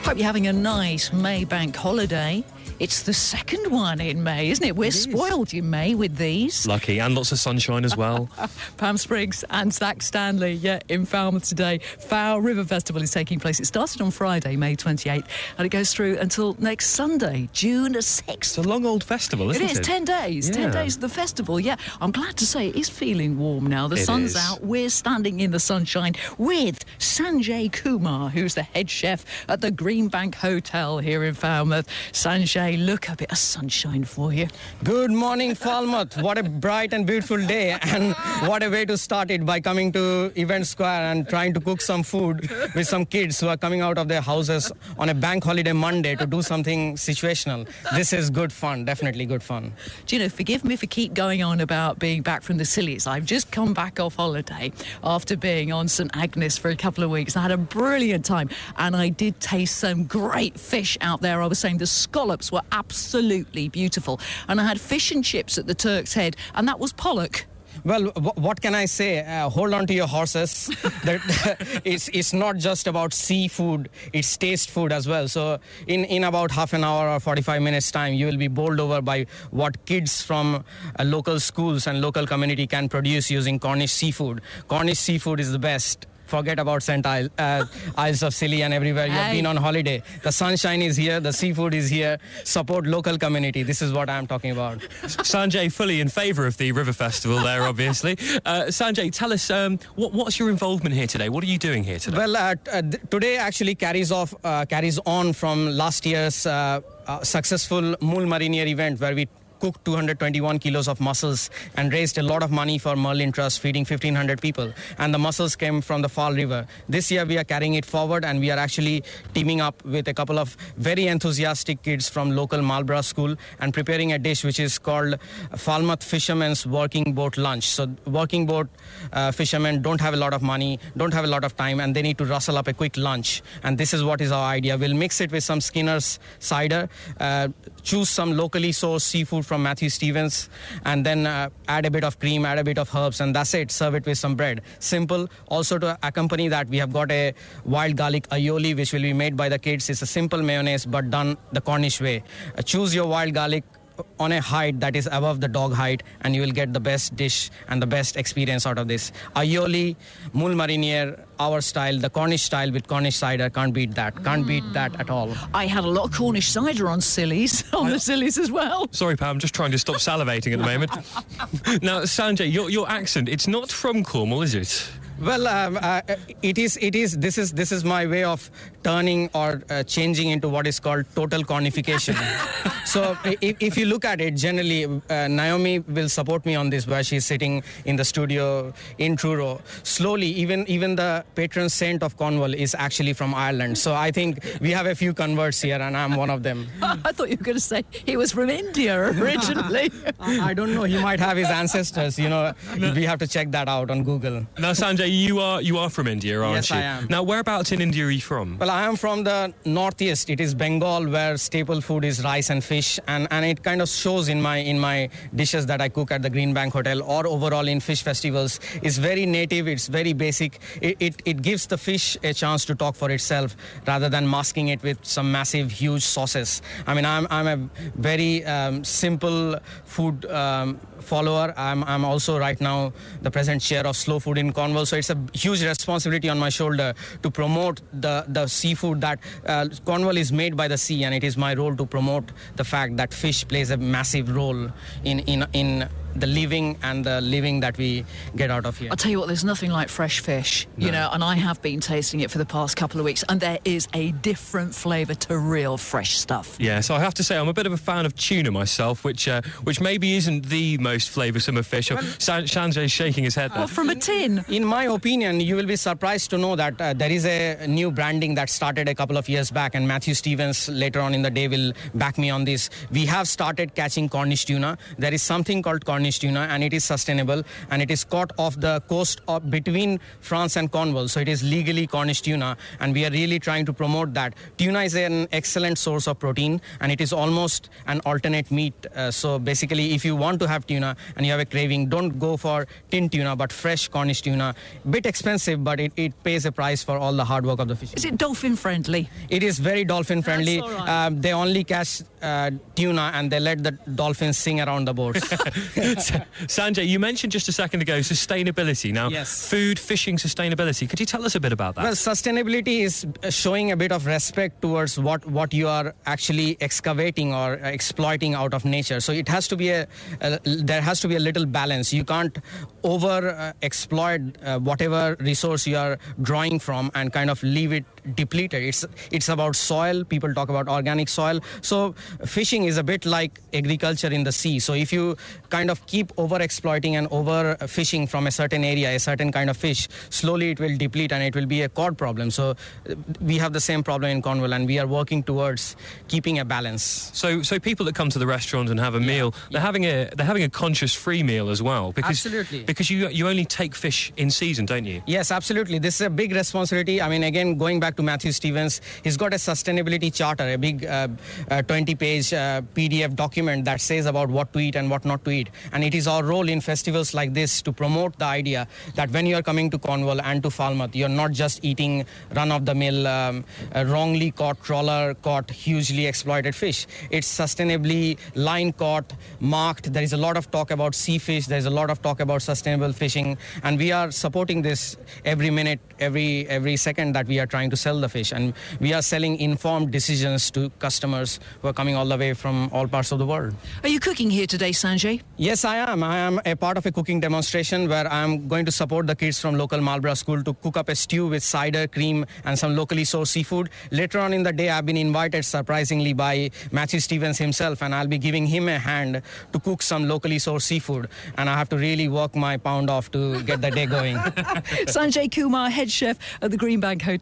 Hope you're having a nice May bank holiday. It's the second one in May, isn't it? We're spoiled in May with these. Lucky, and lots of sunshine as well. Pam Spriggs and Zach Stanley, in Falmouth today. Fal River Festival is taking place. It started on Friday, May 28th, and it goes through until next Sunday, June 6th. It's a long old festival, isn't it? It is, 10 days. 10 days of the festival, I'm glad to say it is feeling warm now. The sun's out. We're standing in the sunshine with Sanjay Kumar, who's the head chef at the Greenbank Hotel here in Falmouth. Sanjay, look, a bit of sunshine for you. Good morning, Falmouth. What a bright and beautiful day, and what a way to start it by coming to Event Square and trying to cook some food with some kids who are coming out of their houses on a bank holiday Monday to do something situational. This is good fun, definitely good fun. Do you know, forgive me for keep going on about being back from the Sillies. I've just come back off holiday after being on St Agnes for a couple of weeks. I had a brilliant time, and I did taste some great fish out there. I was saying the scallops were absolutely beautiful, and I had fish and chips at the Turk's Head, and that was pollock. Well, what can I say? Hold on to your horses. It's not just about seafood, it's taste food as well. So in about half an hour or 45 minutes time, you will be bowled over by what kids from local schools and local community can produce using Cornish seafood. Cornish seafood is the best. Forget about St. Isles of Scilly and everywhere you've been on holiday. The sunshine is here, the seafood is here. Support local community. This is what I'm talking about. Sanjay, fully in favour of the River Festival there, obviously. Sanjay, tell us, what's your involvement here today? What are you doing here today? Well, today actually carries on from last year's successful Mule Marinier event, where we cooked 221 kilos of mussels and raised a lot of money for Merlin Trust, feeding 1,500 people. And the mussels came from the Fal River. This year we are carrying it forward, and we are actually teaming up with a couple of very enthusiastic kids from local Marlborough School and preparing a dish which is called Falmouth Fishermen's Working Boat Lunch. So working boat fishermen don't have a lot of money, don't have a lot of time, and they need to rustle up a quick lunch. And this is what is our idea. We'll mix it with some Skinner's cider, choose some locally sourced seafood from Matthew Stevens, and then add a bit of cream, add a bit of herbs, and that's it. Serve it with some bread. Simple. Also to accompany that, we have got a wild garlic aioli, which will be made by the kids. It's a simple mayonnaise, but done the Cornish way. Choose your wild garlic on a height that is above the dog height, and you will get the best dish and the best experience out of this. Aioli, Mule Marinier, our style, the Cornish style with Cornish cider. Can't beat that. Can't beat that at all. I had a lot of Cornish cider on Sillies, the Sillies as well. Sorry, Pam, I'm just trying to stop salivating at the moment. Now, Sanjay, your accent, it's not from Cornwall, is it? Well, it is. This is my way of turning or changing into what is called total cornification. So if you look at it, generally, Naomi will support me on this, where she's sitting in the studio in Truro. Slowly, even the patron saint of Cornwall is actually from Ireland. So I think we have a few converts here, and I'm one of them. I thought you were going to say he was from India originally. I don't know. He might have his ancestors. We have to check that out on Google. Now, Sanjay, you are from India, aren't you? Yes, I am. Now, whereabouts in India are you from? Well, I am from the northeast. It is Bengal, where staple food is rice and fish, and it kind of shows in my dishes that I cook at the Greenbank Hotel or overall in fish festivals. It's very native. It's very basic. It gives the fish a chance to talk for itself rather than masking it with some massive, huge sauces. I mean, I'm a very simple food follower. I'm also right now the present chair of Slow Food in Cornwall, so it's a huge responsibility on my shoulder to promote the seafood that Cornwall is made by the sea, and it is my role to promote the fact that fish plays a massive role in the living and the living that we get out of here. I'll tell you what, there's nothing like fresh fish, and I have been tasting it for the past couple of weeks, and there is a different flavour to real fresh stuff. Yeah, so I have to say I'm a bit of a fan of tuna myself, which maybe isn't the most flavoursome of fish. Sanjay's shaking his head there. Oh, from a tin. In my opinion, you will be surprised to know that there is a new branding that started a couple of years back, and Matthew Stevens later on in the day will back me on this. We have started catching Cornish tuna. There is something called Cornish Cornish tuna, and it is sustainable, and it is caught off the coast of between France and Cornwall. So it is legally Cornish tuna, and we are really trying to promote that. Tuna is an excellent source of protein, and it is almost an alternate meat. So basically, if you want to have tuna and you have a craving, don't go for tin tuna, but fresh Cornish tuna. Bit expensive, but it pays a price for all the hard work of the fish. Is it dolphin friendly? It is very dolphin friendly. That's all right. They only catch tuna, and they let the dolphins sing around the boats. Sanjay, you mentioned just a second ago sustainability. Now, Yes. food, fishing, sustainability. Could you tell us a bit about that? Well, sustainability is showing a bit of respect towards what you are actually excavating or exploiting out of nature. So it has to be there has to be a little balance. You can't over exploit whatever resource you are drawing from and kind of leave it depleted. It's about soil. People talk about organic soil. So fishing is a bit like agriculture in the sea. So if you kind of keep over exploiting and over fishing from a certain area, a certain kind of fish, slowly it will deplete and it will be a cod problem. So we have the same problem in Cornwall, and we are working towards keeping a balance. So people that come to the restaurant and have a meal, they're having a conscious free meal as well. Absolutely. Because you only take fish in season, don't you? Yes, absolutely. This is a big responsibility. I mean, again, going back to Matthew Stevens, he's got a sustainability charter, a big 20-page PDF document that says about what to eat and what not to eat. And it is our role in festivals like this to promote the idea that when you are coming to Cornwall and to Falmouth, you're not just eating run-of-the-mill, wrongly caught, trawler-caught, hugely exploited fish. It's sustainably line-caught, marked. There is a lot of talk about sea fish. There's a lot of talk about sustainable fishing. And we are supporting this every minute, every second that we are trying to sell the fish. And we are selling informed decisions to customers who are coming all the way from all parts of the world. Are you cooking here today, Sanjay? Yes, I am. I am a part of a cooking demonstration where I'm going to support the kids from local Marlborough school to cook up a stew with cider, cream, and some locally sourced seafood. Later on in the day, I've been invited surprisingly by Matthew Stevens himself, and I'll be giving him a hand to cook some locally sourced seafood. And I have to really work my pound off to get the day going. Sanjay Kumar, head chef at the Greenbank Hotel.